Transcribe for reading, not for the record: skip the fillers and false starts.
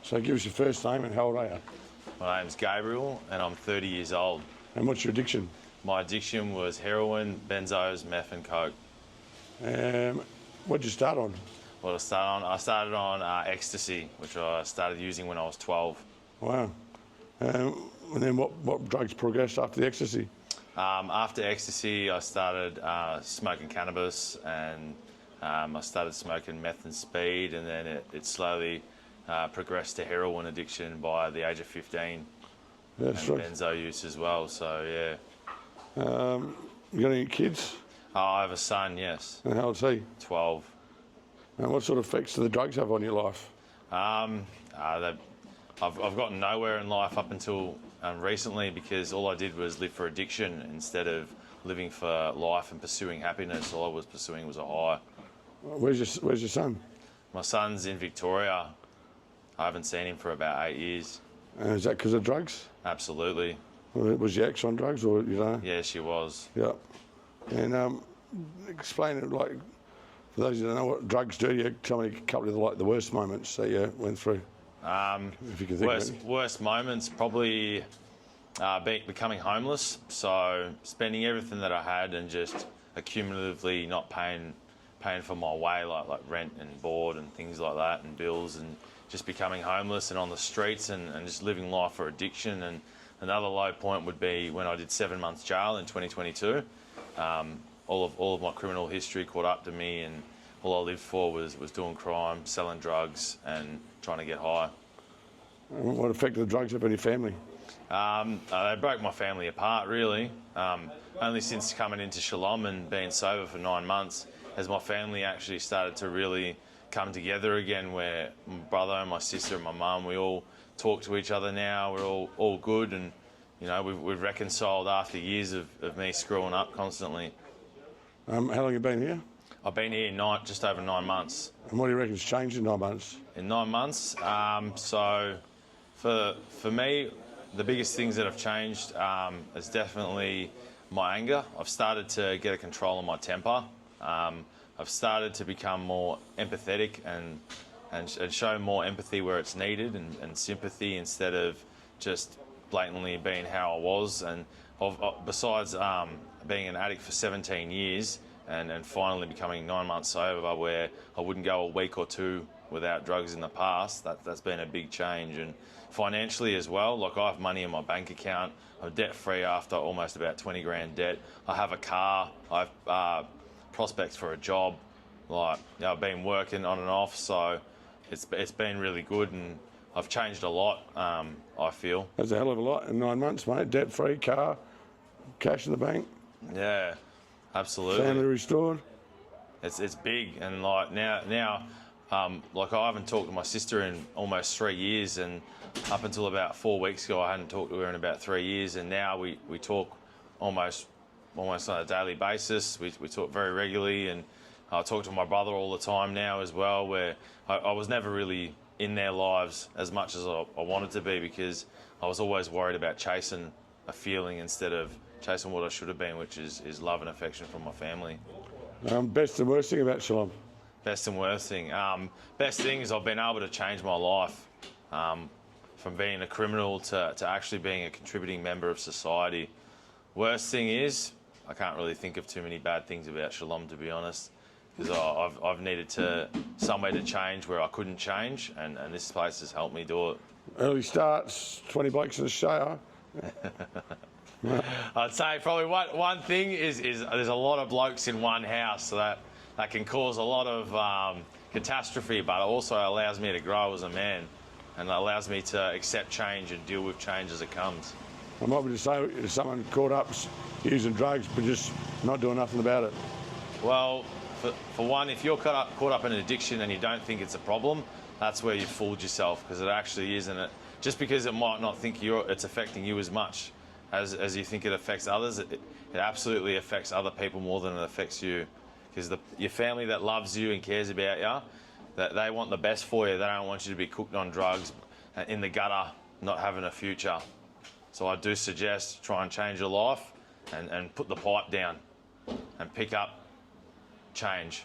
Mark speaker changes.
Speaker 1: So give us your first name and how old are you?
Speaker 2: My name's Gabriel and I'm 30 years old.
Speaker 1: And what's your addiction?
Speaker 2: My addiction was heroin, benzos, meth and coke.
Speaker 1: What did you start on?
Speaker 2: What I started on ecstasy, which I started using when I was 12.
Speaker 1: Wow. And then what drugs progressed after the ecstasy?
Speaker 2: After ecstasy, I started smoking cannabis, and I started smoking meth and speed, and then it slowly progressed to heroin addiction by the age of 15.
Speaker 1: That's
Speaker 2: and
Speaker 1: right.
Speaker 2: benzo use as well, so yeah.
Speaker 1: You got any kids?
Speaker 2: I have a son, yes.
Speaker 1: And how old's he?
Speaker 2: 12.
Speaker 1: And what sort of effects do the drugs have on your life?
Speaker 2: I've gotten nowhere in life up until recently, because all I did was live for addiction instead of living for life and pursuing happiness. All I was pursuing was a high.
Speaker 1: Where's your son?
Speaker 2: My son's in Victoria. I haven't seen him for about 8 years.
Speaker 1: And is that because of drugs?
Speaker 2: Absolutely.
Speaker 1: Was your ex on drugs, or you know?
Speaker 2: Yeah, she was.
Speaker 1: Yeah. And explain it, like, for those who don't know what drugs do. You tell me a couple of the worst moments that you went through. If you can think of any.
Speaker 2: Worst moments, probably becoming homeless. So spending everything that I had and just accumulatively not paying for my way, like rent and board and things like that, and bills, and just becoming homeless and on the streets and just living life for addiction. And another low point would be when I did 7 months jail in 2022. All of my criminal history caught up to me, and all I lived for was doing crime, selling drugs and trying to get high.
Speaker 1: And what effect did the drugs have on your family?
Speaker 2: They broke my family apart, really. Only since coming into Shalom and being sober for 9 months has my family actually started to really come together again, where my brother and my sister and my mum, we all talk to each other now. We're all good, and you know, we've reconciled after years of me screwing up constantly.
Speaker 1: How long have you been here?
Speaker 2: I've been here just over 9 months.
Speaker 1: And what do you reckon's changed in 9 months?
Speaker 2: In 9 months? So for me, the biggest things that have changed is definitely my anger. I've started to get a control on my temper. I've started to become more empathetic and show more empathy where it's needed, and sympathy instead of just blatantly being how I was. And besides being an addict for 17 years and finally becoming 9 months sober, where I wouldn't go a week or two without drugs in the past, that's been a big change. And financially as well, like, I have money in my bank account. I'm debt free after almost about 20 grand debt. I have a car. I have prospects for a job. Like, you know, I've been working on and off, so it's been really good, and I've changed a lot, I feel.
Speaker 1: That's a hell of a lot in 9 months, mate. Debt free, car, cash in the bank.
Speaker 2: Yeah, absolutely.
Speaker 1: Family restored.
Speaker 2: It's big, and like now, like, I haven't talked to my sister in almost 3 years, and up until about 4 weeks ago, I hadn't talked to her in about 3 years, and now we talk almost on a daily basis. We talk very regularly, and I talk to my brother all the time now as well, where I was never really in their lives as much as I wanted to be, because I was always worried about chasing a feeling instead of chasing what I should have been, which is love and affection from my family.
Speaker 1: Best and worst thing about Shalom?
Speaker 2: Best and worst thing? Best thing is I've been able to change my life from being a criminal to actually being a contributing member of society. Worst thing is I can't really think of too many bad things about Shalom, to be honest, because I've needed somewhere to change where I couldn't change, and this place has helped me do it. Early
Speaker 1: starts, 20 blokes in a shower.
Speaker 2: I'd say probably one thing is there's a lot of blokes in one house, so that can cause a lot of catastrophe, but it also allows me to grow as a man, and it allows me to accept change and deal with change as it comes.
Speaker 1: I might be to say, is someone caught up using drugs but just not doing nothing about it?
Speaker 2: Well, for one, if you're caught up in an addiction and you don't think it's a problem, that's where you've fooled yourself, because it actually isn't. It just because it might not think it's affecting you as much as you think it affects others, it absolutely affects other people more than it affects you, because your family that loves you and cares about you, that they want the best for you. They don't want you to be cooked on drugs, in the gutter, not having a future. So I do suggest try and change your life and put the pipe down and pick up change.